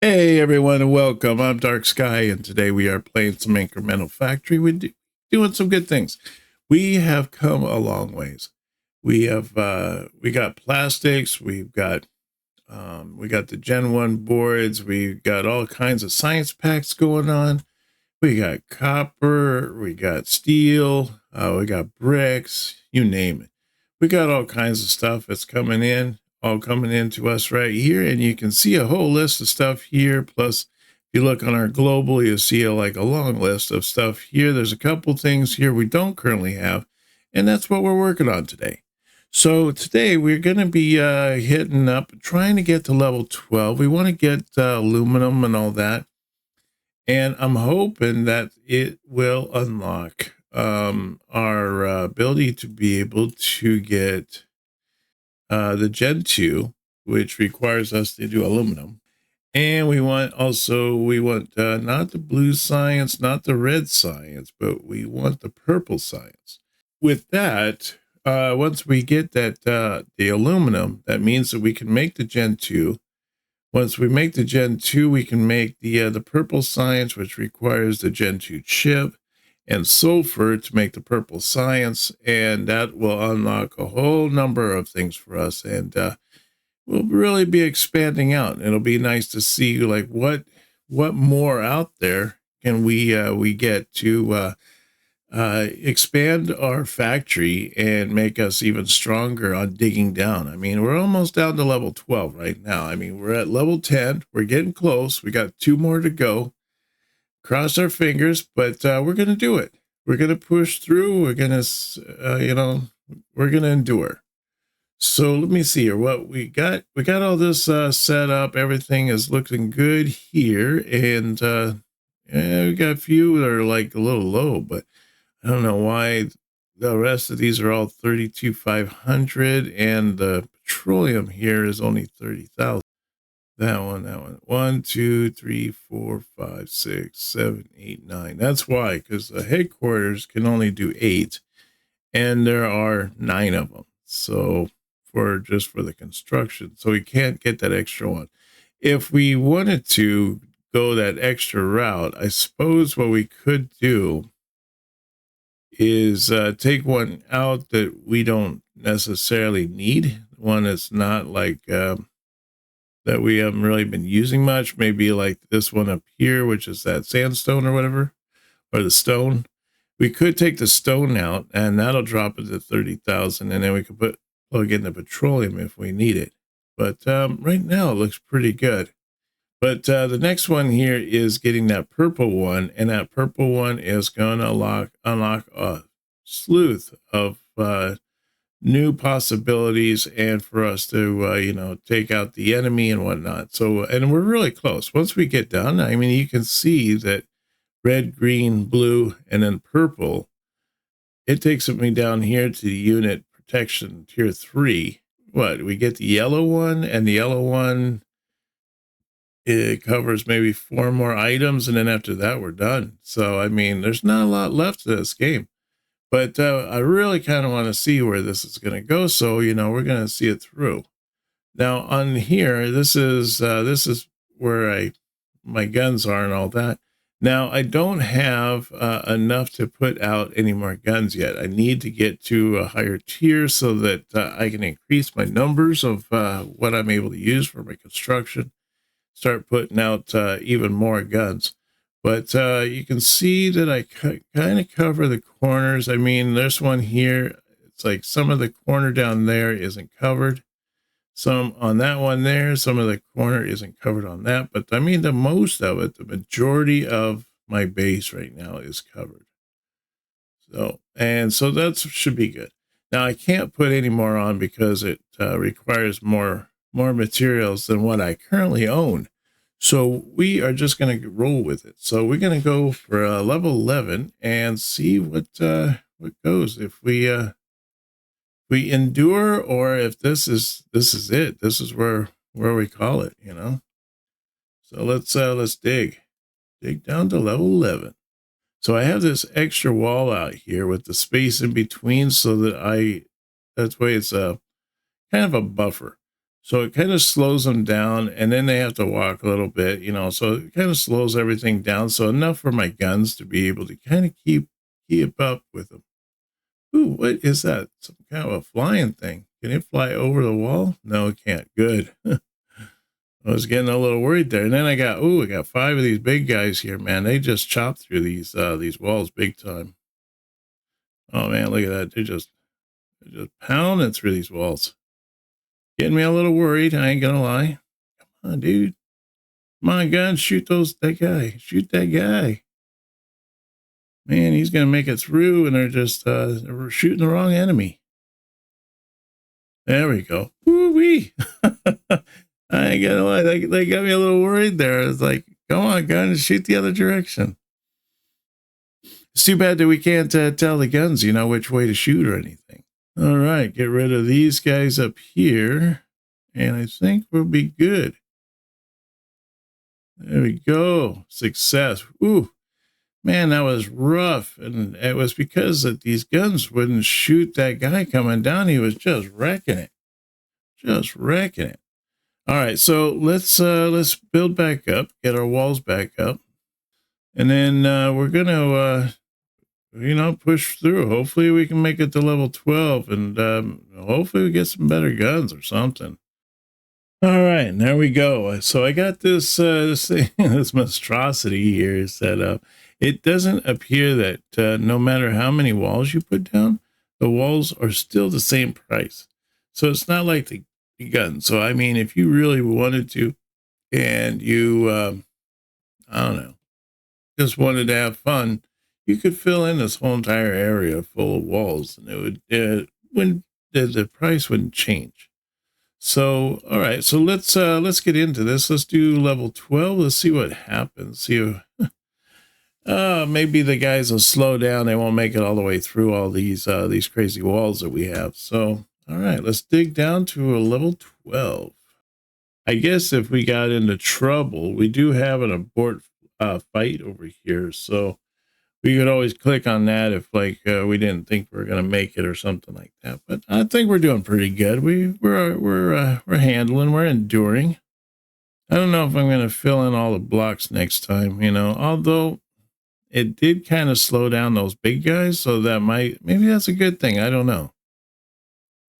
Hey everyone and welcome. I'm Dark Sky and today we are playing some Incremental Factory. We're doing some good things. We have come a long ways. We got plastics, we got the Gen 1 boards, we've got all kinds of science packs going on. We got copper, we got steel, we got bricks, you name it. We got all kinds of stuff that's coming in, all coming into us right here. And you can see a whole list of stuff here. Plus, if you look on our global, you'll see a long list of stuff here. There's a couple things here we don't currently have, and that's what we're working on today. So today we're going to be hitting up, trying to get to level 12. We want to get aluminum and all that. And I'm hoping that it will unlock our ability to be able to get the Gen 2, which requires us to do aluminum. And we want not the blue science, not the red science, but we want the purple science. With that, once we get that the aluminum, that means that we can make the Gen 2. Once we make the Gen 2, we can make the purple science, which requires the Gen 2 chip and sulfur to make the purple science, and that will unlock a whole number of things for us. And we'll really be expanding out. It'll be nice to see like what more out there can we get to expand our factory and make us even stronger on digging down. I mean, we're almost down to level 12 right now. I mean, we're at level 10. We're getting close. We got 2 more to go. Cross our fingers, but we're going to do it. We're going to push through. We're going to, we're going to endure. So let me see here what we got. We got all this set up. Everything is looking good here. And we got a few that are like a little low, but I don't know why the rest of these are all 32,500 and the petroleum here is only 30,000. That one. 1, 2, 3, 4, 5, 6, 7, 8, 9. That's why, because the headquarters can only do 8 and there are 9 of them. So for the construction, so we can't get that extra one. If we wanted to go that extra route, I suppose what we could do is take one out that we don't necessarily need, one that's not like that we haven't really been using much, maybe like this one up here, which is that sandstone or whatever, or the stone. We could take the stone out and that'll drop it to 30,000, and then we could plug in the petroleum if we need it. But right now it looks pretty good. But the next one here is getting that purple one, and that purple one is going to unlock a slew of new possibilities, and for us to take out the enemy and whatnot. So, and we're really close. Once we get done, I mean, you can see that red, green, blue, and then purple. It takes me down here to the unit protection tier 3. What we get the yellow one, and the yellow one, it covers maybe 4 more items, and then after that we're done. So I mean, there's not a lot left to this game, but I really kind of want to see where this is going to go. So we're going to see it through. Now on here, this is where my guns are and all that. Now I don't have enough to put out any more guns yet. I need to get to a higher tier so that I can increase my numbers of what I'm able to use for my construction, start putting out even more guns. But you can see that I kind of cover the corners. I mean, there's one here. It's like some of the corner down there isn't covered. Some on that one there, some of the corner isn't covered on that. But I mean, the most of it, the majority of my base right now is covered. So that should be good. Now I can't put any more on because it requires more materials than what I currently own. So we are just going to roll with it. So we're going to go for level 11 and see what goes. If we endure, or if this is it. This is where we call it. So let's dig down to level 11. So I have this extra wall out here with the space in between, so that that's why it's a kind of a buffer. So it kind of slows them down, and then they have to walk a little bit, so it kind of slows everything down. So enough for my guns to be able to kind of keep up with them. Ooh, what is that? Some kind of a flying thing. Can it fly over the wall? No, it can't. Good. I was getting a little worried there. And then I got 5 of these big guys here, man. They just chop through these walls big time. Oh man, look at that. They're just pounding through these walls. Getting me a little worried, I ain't gonna lie. Come on, dude. Come on, gun, shoot that guy. Shoot that guy. Man, he's gonna make it through, and they're just they're shooting the wrong enemy. There we go. Woo-wee. I ain't gonna lie, they got me a little worried there. It's like, come on, gun, shoot the other direction. It's too bad that we can't tell the guns, which way to shoot or anything. All right, get rid of these guys up here, and I think we'll be good. There we go. Success. Ooh, man, that was rough, and it was because that these guns wouldn't shoot that guy coming down. He was just wrecking it. Just wrecking it. All right, so let's build back up, get our walls back up, and then we're gonna push through. Hopefully we can make it to level 12, and hopefully we get some better guns or something. All right, and there we go. So I got this thing, this monstrosity here set up. It doesn't appear that no matter how many walls you put down, the walls are still the same price. So it's not like the gun. So I mean, if you really wanted to, and you, I don't know, just wanted to have fun, you could fill in this whole entire area full of walls, and it would the price wouldn't change. So, all right, so let's get into this. Let's do level 12. Let's see what happens. See if maybe the guys will slow down. They won't make it all the way through all these crazy walls that we have. So, all right, let's dig down to a level 12. I guess if we got into trouble, we do have an abort fight over here. So we could always click on that if we didn't think we were going to make it or something like that. But I think we're doing pretty good. We're handling, we're enduring. I don't know if I'm going to fill in all the blocks next time, although it did kind of slow down those big guys. So that maybe that's a good thing. I don't know.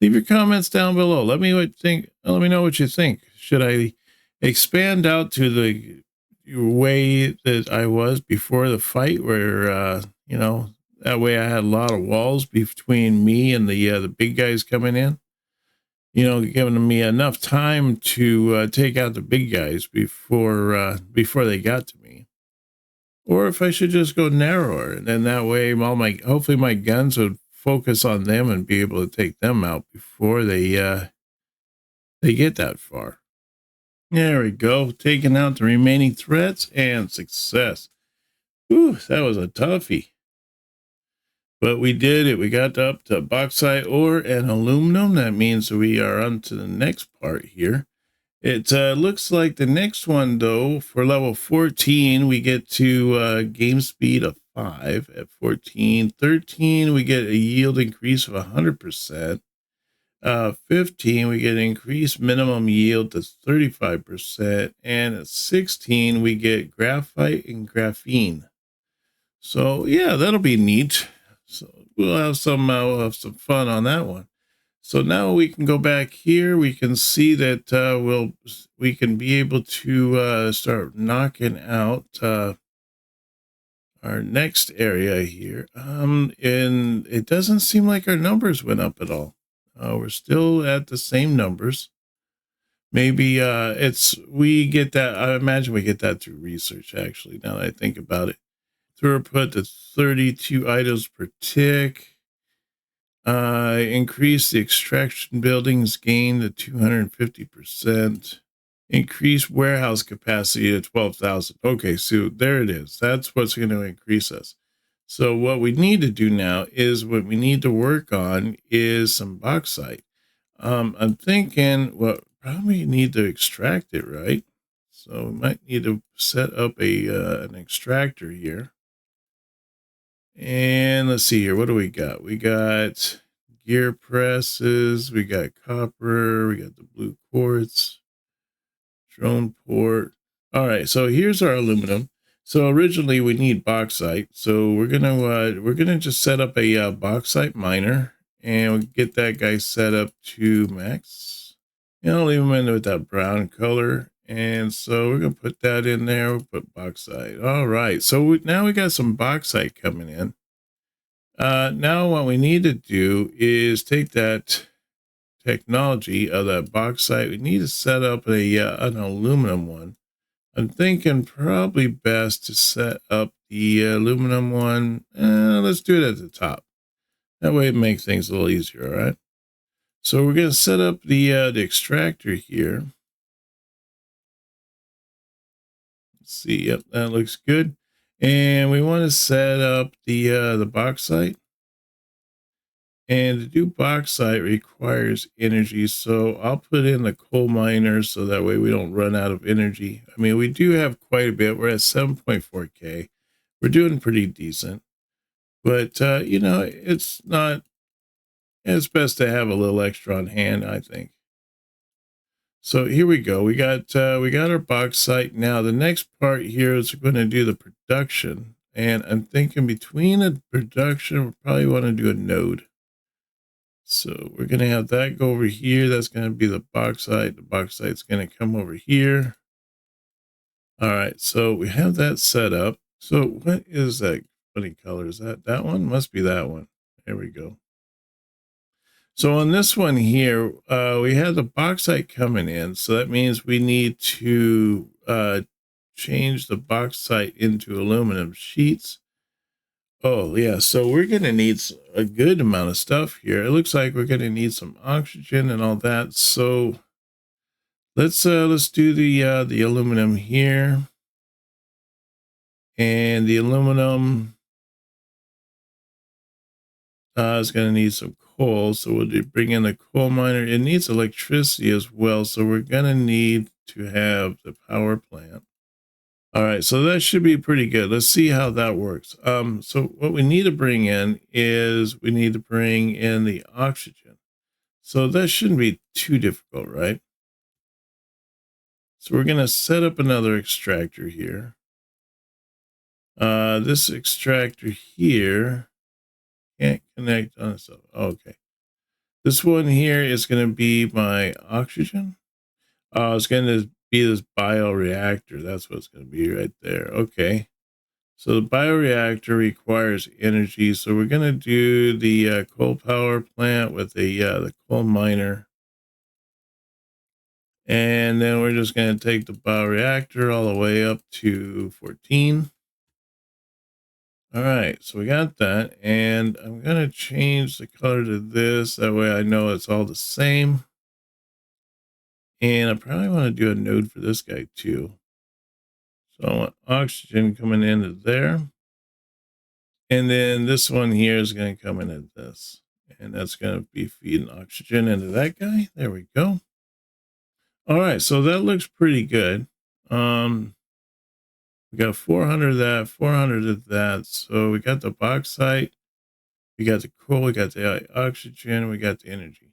Leave your comments down below. Let me know what you think. Should I expand out to the way that I was before the fight, where that way I had a lot of walls between me and the big guys coming in, giving me enough time to take out the big guys before they got to me, or if I should just go narrower, and then that way hopefully my guns would focus on them and be able to take them out before they get that far. There we go. Taking out the remaining threats and success. Whew, that was a toughie. But we did it. We got up to bauxite ore and aluminum. That means we are on to the next part here. It looks like the next one, though, for level 14, we get to game speed of 5 at 14. 13, we get a yield increase of 100%. 15, we get increased minimum yield to 35%, and at 16, we get graphite and graphene. So yeah, that'll be neat. So we'll have some fun on that one. So now we can go back here. We can see that we can be able to start knocking out our next area here. And it doesn't seem like our numbers went up at all. We're still at the same numbers. Maybe we get that. I imagine we get that through research, actually, now that I think about it. Throughput to 32 items per tick. Increase the extraction buildings gain to 250%. Increase warehouse capacity to 12,000. Okay, so there it is. That's what's going to increase us. So what we need to do now is what we need to work on is some bauxite. I'm thinking, well, probably need to extract it, right? So we might need to set up an extractor here. And let's see here. What do we got? We got gear presses, we got copper, we got the blue quartz, drone port. All right, so here's our aluminum. So originally we need bauxite. So we're gonna just set up a bauxite miner, and we'll get that guy set up to max. And I'll leave him in with that brown color. And so we're gonna put that in there. We'll put bauxite. All right, so now we got some bauxite coming in. Now what we need to do is take that technology of that bauxite. We need to set up an aluminum one. I'm thinking probably best to set up the aluminum one. Let's do it at the top. That way it makes things a little easier, all right? So we're going to set up the extractor here. Let's see, yep, that looks good. And we want to set up the bauxite. And to do bauxite requires energy, so I'll put in the coal miner so that way we don't run out of energy. I mean, we do have quite a bit. We're at 7.4K. We're doing pretty decent. But, you know, it's best to have a little extra on hand, I think. So here we go. We got our bauxite. Now, the next part here is we're going to do the production. And I'm thinking between the production, we probably want to do a node. So we're going to have that go over here. That's going to be the bauxite. The bauxite's going to come over here. All right, so we have that set up. So what is that funny color? Is that one? Must be that one. There we go. So on this one here, we have the bauxite coming in. So that means we need to change the bauxite into aluminum sheets. Oh, yeah. So we're going to need a good amount of stuff here. It looks like we're going to need some oxygen and all that. So let's do the aluminum here. And the aluminum is going to need some coal. So we'll bring in the coal miner. It needs electricity as well. So we're going to need to have the power plant. All right, so that should be pretty good. Let's see how that works. So what we need to bring in is we need to bring in the oxygen. So that shouldn't be too difficult, right? So we're going to set up another extractor here. This extractor here can't connect on itself. Okay. This one here is going to be my oxygen. It's going to be this bioreactor. That's what it's going to be right there. Okay. So the bioreactor requires energy. So we're going to do the coal power plant with the coal miner. And then we're just going to take the bioreactor all the way up to 14. All right, so we got that. And I'm going to change the color to this. That way I know it's all the same. And I probably want to do a node for this guy too. So I want oxygen coming into there. And then this one here is going to come in at this. And that's going to be feeding oxygen into that guy. There we go. All right, so that looks pretty good. We got 400 of that, 400 of that. So we got the bauxite, we got the coal, we got the oxygen, we got the energy.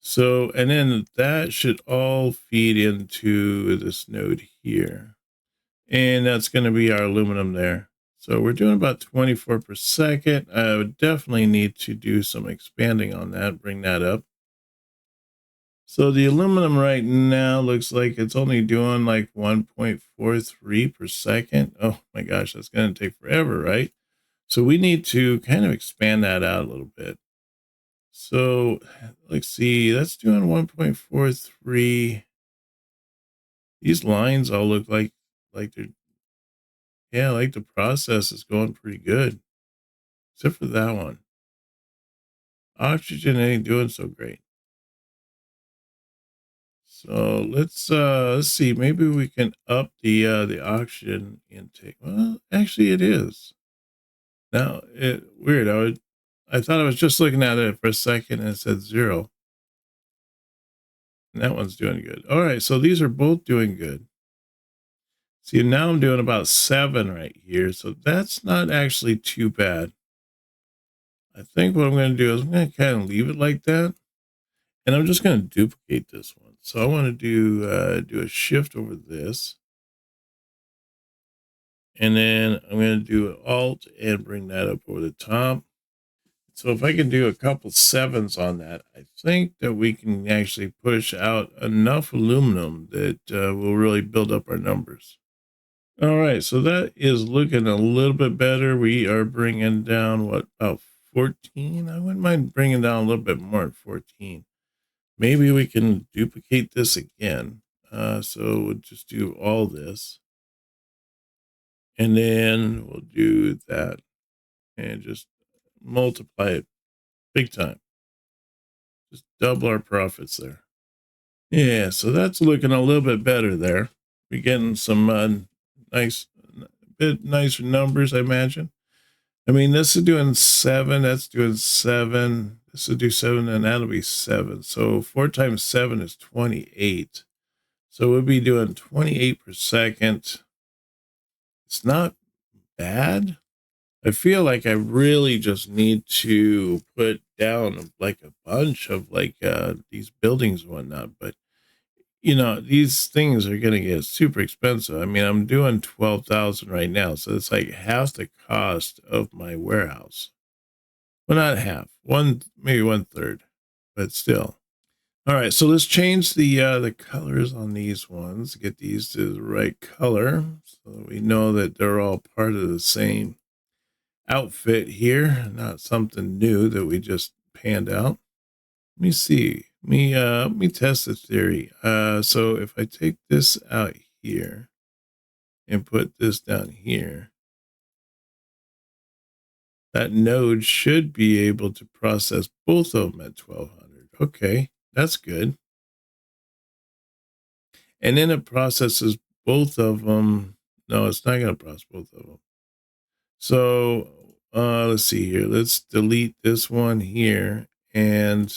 So, and then that should all feed into this node here. And that's going to be our aluminum there. So we're doing about 24 per second. I would definitely need to do some expanding on that, bring that up. So the aluminum right now looks like it's only doing like 1.43 per second. Oh my gosh, that's going to take forever, right? So we need to kind of expand that out a little bit. So let's see, that's doing 1.43. These lines all look like they're, yeah, like the process is going pretty good, except for that one. Oxygen ain't doing so great. So let's see, maybe we can up the oxygen intake. Well, actually it is. Now weird. I thought I was just looking at it for a second and it said 0. And that one's doing good. All right, so these are both doing good. See, now I'm doing about 7 right here. So that's not actually too bad. I think what I'm going to do is I'm going to kind of leave it like that. And I'm just going to duplicate this one. So I want to do a shift over this. And then I'm going to do an alt and bring that up over the top. So if I can do a couple sevens on that, I think that we can actually push out enough aluminum that will really build up our numbers. All right, so that is looking a little bit better. We are bringing down, what, about 14? I wouldn't mind bringing down a little bit more at 14. Maybe we can duplicate this again. So we'll just do all this. And then we'll do that and just multiply it big time. Just double our profits there. Yeah, so that's looking a little bit better there. We're getting some bit nicer numbers, I imagine. I mean, this is doing 7, that's doing 7. This will do 7, and that'll be 7. So 4 times 7 is 28. So we'll be doing 28 per second. It's not bad. I feel like I really just need to put down like a bunch of like these buildings and whatnot. But you know, these things are going to get super expensive. I mean, I'm doing 12,000 right now, so it's like half the cost of my warehouse. Well, not half, maybe 1/3, but still. All right, so let's change the colors on these ones. Get these to the right color, so that we know that they're all part of the same outfit here, not something new that we just panned out. Let me see. Let me test the theory. So if I take this out here and put this down here, that node should be able to process both of them at 1200. Okay, that's good. And then it processes both of them. No, it's not going to process both of them. So let's see here. Let's delete this one here, and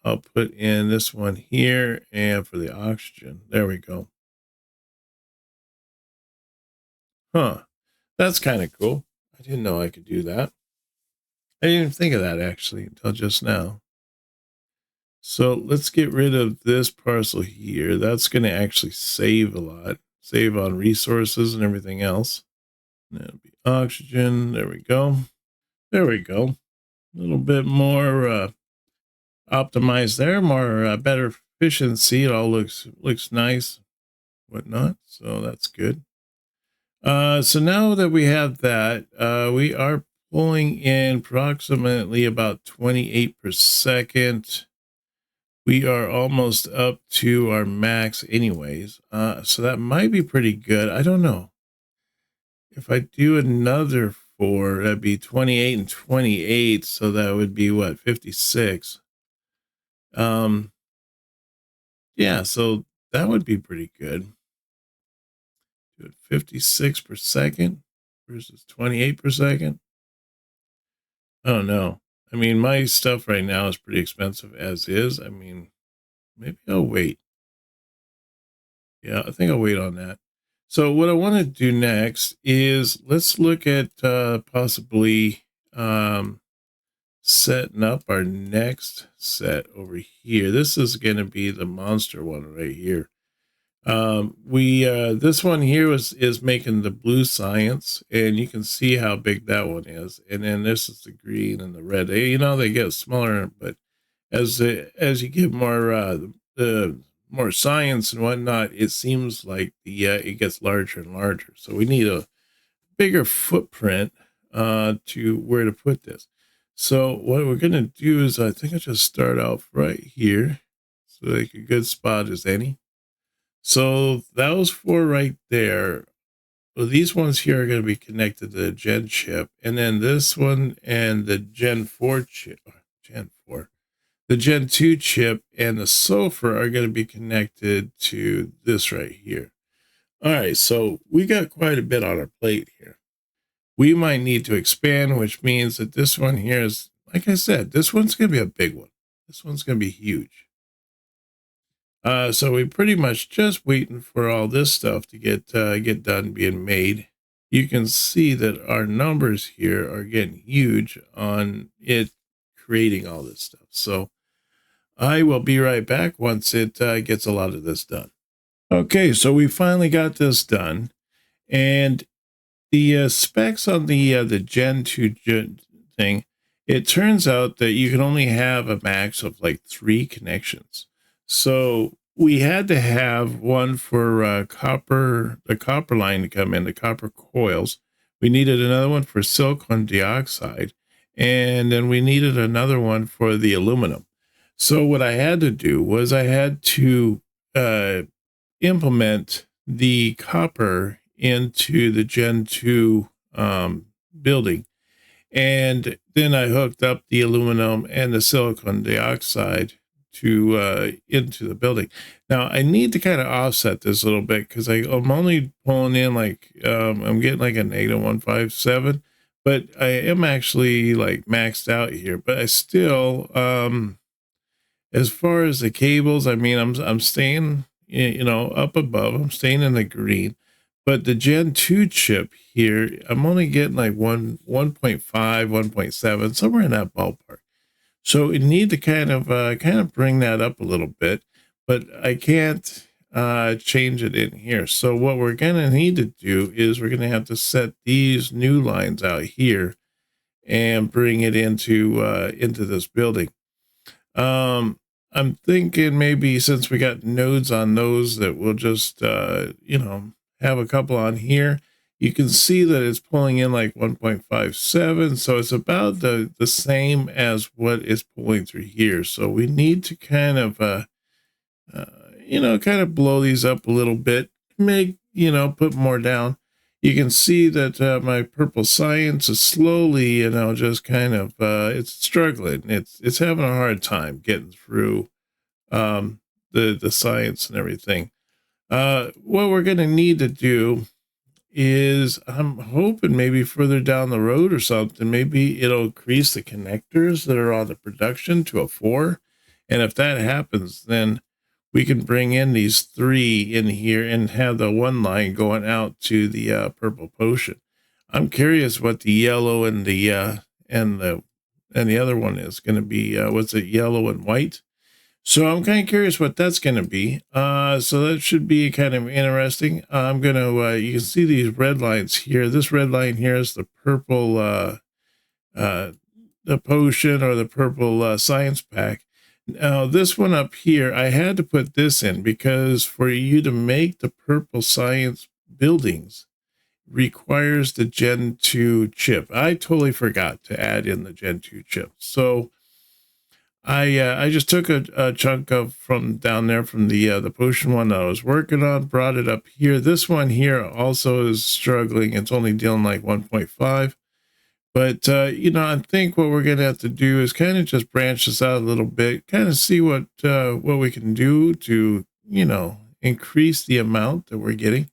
I'll put in this one here, and for the oxygen, there we go. Huh. That's kind of cool. I didn't know I could do that. I didn't even think of that actually until just now. So let's get rid of this parcel here. That's going to actually save a lot, save on resources and everything else. That'll be oxygen. There we go. There we go. A little bit more optimized there, more better efficiency. It all looks nice, whatnot. So that's good. So now that we have that, we are pulling in approximately about 28 per second. We are almost up to our max anyways. So that might be pretty good. I don't know. If I do another 4, that'd be 28 and 28. So that would be what, 56. Yeah, so that would be pretty good. Do it 56 per second versus 28 per second. I don't know. I mean, my stuff right now is pretty expensive as is. I mean, maybe I'll wait. Yeah, I think I'll wait on that. So what I want to do next is let's look at possibly setting up our next set over here. This is going to be the monster one right here. This one here is making the blue science, and you can see how big that one is. And then this is the green and the red. You know, they get smaller, but as you get more science and whatnot, it seems like it gets larger and larger. So we need a bigger footprint to where to put this. So what we're gonna do is, I think I just start off right here, so like a good spot as any. So those 4 right there. Well, these ones here are going to be connected to the Gen chip, and then this one and the Gen 4 chip, the Gen 2 chip and the sulfur are going to be connected to this right here. All right, so we got quite a bit on our plate here. We might need to expand, which means that this one here is, like I said, this one's going to be a big one. This one's going to be huge. So we pretty much just waiting for all this stuff to get done being made. you can see that our numbers here are getting huge on it creating all this stuff. So I will be right back once it gets a lot of this done. Okay, so we finally got this done, and the specs on the Gen 2 thing, it turns out that you can only have a max of like 3 connections. So we had to have one for the copper line to come in, the copper coils. We needed another one for silicon dioxide, and then we needed another one for the aluminum. So what I had to do was I had to implement the copper into the Gen 2 building. And then I hooked up the aluminum and the silicon dioxide to into the building. Now I need to kind of offset this a little bit because I'm only pulling in like I'm getting like a -157, but I am actually like maxed out here. But I still as far as the cables, I mean, I'm staying, up above. I'm staying in the green, but the Gen 2 chip here, I'm only getting like 1.5, 1.7, somewhere in that ballpark. So we need to kind of bring that up a little bit, but I can't change it in here. So what we're gonna need to do is we're gonna have to set these new lines out here and bring it into this building. I'm thinking maybe since we got nodes on those that we'll just, have a couple on here. You can see that it's pulling in like 1.57. So it's about the same as what is pulling through here. So we need to kind of, kind of blow these up a little bit, put more down. You can see that my purple science is slowly, just kind of, it's struggling. It's having a hard time getting through the science and everything. What we're going to need to do is I'm hoping maybe further down the road or something, maybe it'll increase the connectors that are on the production to a 4. And if that happens, then we can bring in these 3 in here and have the one line going out to the purple potion. I'm curious what the yellow and the other one is going to be. What's it, yellow and white? So I'm kind of curious what that's going to be. So that should be kind of interesting. I'm going to, you can see these red lines here. This red line here is the purple, the potion or the purple science pack. Now this one up here, I had to put this in because for you to make the purple science buildings requires the Gen 2 chip. I totally forgot to add in the Gen 2 chip. So I just took a chunk of from down there from the potion one that I was working on, brought it up here. This one here also is struggling. It's only dealing like 1.5. But, I think what we're going to have to do is kind of just branch this out a little bit, kind of see what we can do to, increase the amount that we're getting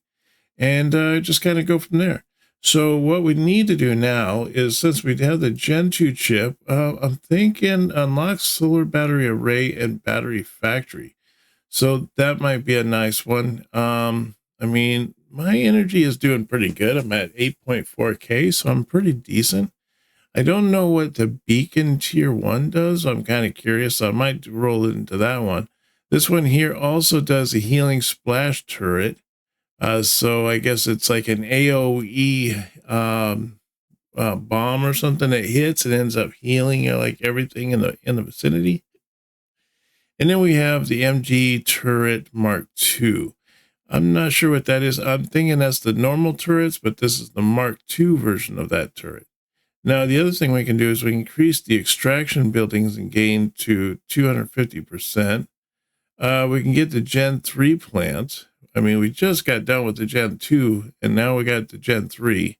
and just kind of go from there. So what we need to do now is, since we have the Gen 2 chip, I'm thinking unlock solar battery array and battery factory. So that might be a nice one. I mean, my energy is doing pretty good. I'm at 8.4K, so I'm pretty decent. I don't know what the beacon tier 1 does. I'm kind of curious. So I might roll it into that one. This one here also does a healing splash turret. So I guess it's like an AoE bomb or something that hits and ends up healing like everything in the vicinity. And then we have the MG turret Mark II. I'm not sure what that is. I'm thinking that's the normal turrets, but this is the Mark II version of that turret. Now, the other thing we can do is we increase the extraction buildings and gain to 250%. We can get the Gen 3 plant. I mean, we just got done with the Gen 2, and now we got the Gen 3.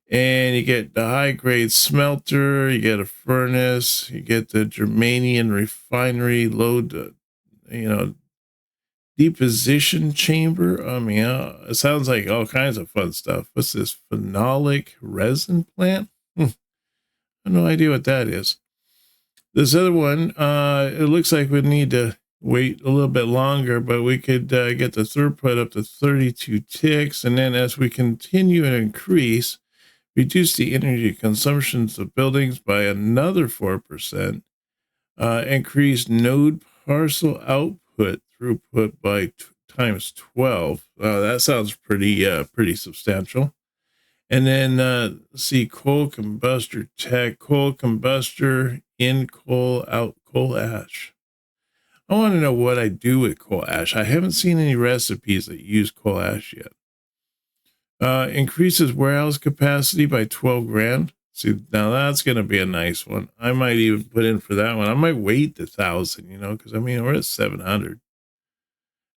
And you get the high-grade smelter, you get a furnace, you get the germanium refinery load, deposition chamber. I mean, it sounds like all kinds of fun stuff. What's this? Phenolic resin plant? I have no idea what that is. This other one, it looks like we need to wait a little bit longer, but we could get the throughput up to 32 ticks. And then as we continue to increase, reduce the energy consumptions of buildings by another 4%, increase node parcel output throughput by times 12. That sounds pretty substantial. And then see coal combustor tech, coal combustor, in coal, out coal ash. I want to know what I do with coal ash. I haven't seen any recipes that use coal ash yet. Increases warehouse capacity by 12 grand. See, now that's going to be a nice one. I might even put in for that one. I might wait 1,000, because I mean, we're at 700.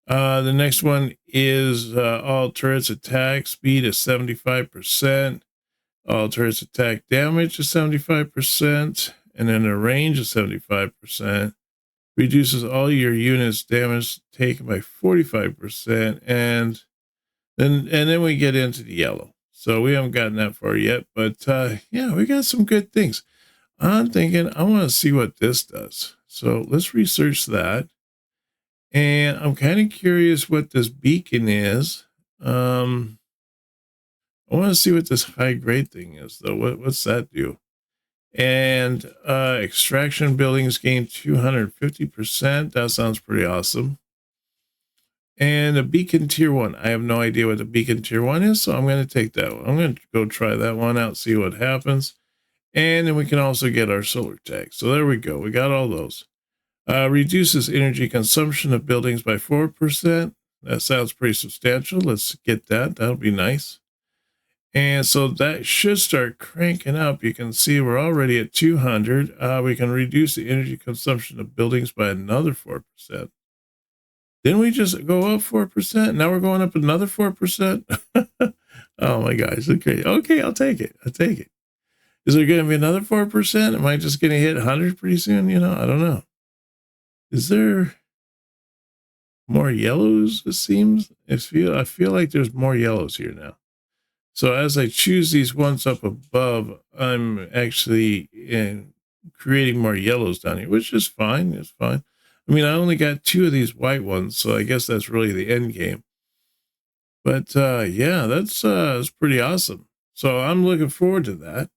The next one is all turrets attack speed is 75%. All turrets attack damage is 75%. And then the range is 75%. Reduces all your units damage taken by 45%. And then we get into the yellow. So we haven't gotten that far yet. But yeah, we got some good things. I'm thinking I want to see what this does. So let's research that. And I'm kind of curious what this beacon is. I want to see what this high grade thing is, though. What's that do? And extraction buildings gain 250%. That sounds pretty awesome. And a beacon tier 1. I have no idea what the beacon tier 1 is, so I'm going to take that one. I'm going to go try that one out, see what happens. And then we can also get our solar tag. So there we go. We got all those. Reduces energy consumption of buildings by 4%. That sounds pretty substantial. Let's get that. That'll be nice. And so that should start cranking up. You can see we're already at 200. We can reduce the energy consumption of buildings by another 4%. Didn't we just go up 4%? Now we're going up another 4%. Oh my gosh. Okay, I'll take it. Is there going to be another 4%? Am I just going to hit 100 pretty soon? I don't know. Is there more yellows, it seems? I feel like there's more yellows here now. So as I choose these ones up above, I'm actually creating more yellows down here, which is fine. It's fine. I mean, I only got 2 of these white ones, so I guess that's really the end game. But yeah, that's pretty awesome. So I'm looking forward to that.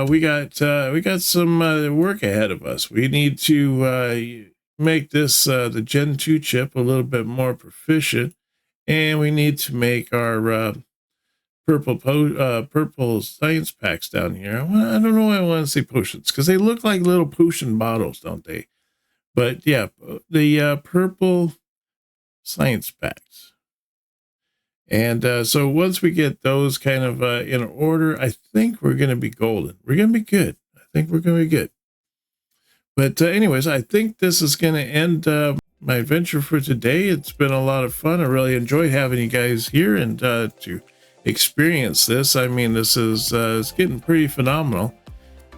We got some work ahead of us. We need to make this the Gen 2 chip a little bit more proficient, and we need to make our purple science packs down here. I don't know why I want to say potions, because they look like little potion bottles, don't they? But yeah, the purple science packs. And so once we get those kind of in order, I think we're going to be golden. We're going to be good. I think we're going to be good. But anyways, I think this is going to end my adventure for today. It's been a lot of fun. I really enjoyed having you guys here and to experience this. I mean, this is it's getting pretty phenomenal.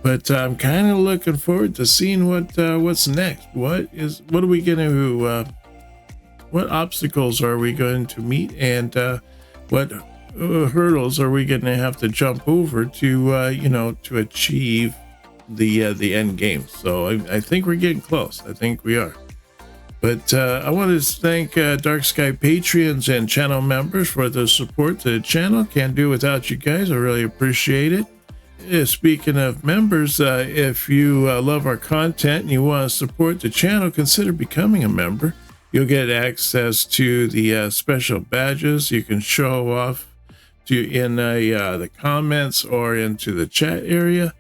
But I'm kind of looking forward to seeing what's next. What are we going to what obstacles are we going to meet, and what hurdles are we going to have to jump over to to achieve the end game? So I think we're getting close. I think we are. But I want to thank Dark Sky Patreons and channel members for the support to the channel. Can't do without you guys. I really appreciate it. Speaking of members, if you love our content and you want to support the channel, consider becoming a member. You'll get access to the special badges you can show off in the comments or into the chat area.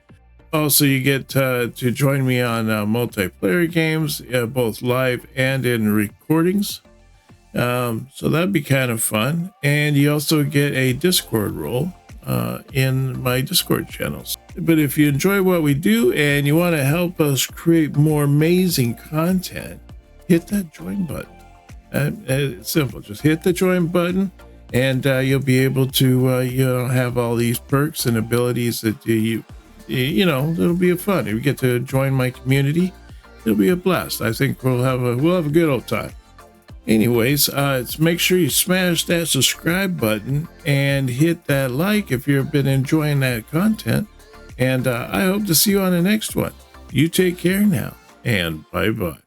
Also, you get to join me on multiplayer games, both live and in recordings. So that'd be kind of fun. And you also get a Discord role in my Discord channels. But if you enjoy what we do and you want to help us create more amazing content, hit that join button. It's simple. Just hit the join button, and you'll be able to have all these perks and abilities that it'll be fun. If you get to join my community, it'll be a blast. I think we'll have a good old time. Anyways, make sure you smash that subscribe button and hit that like if you've been enjoying that content. And I hope to see you on the next one. You take care now, and bye-bye.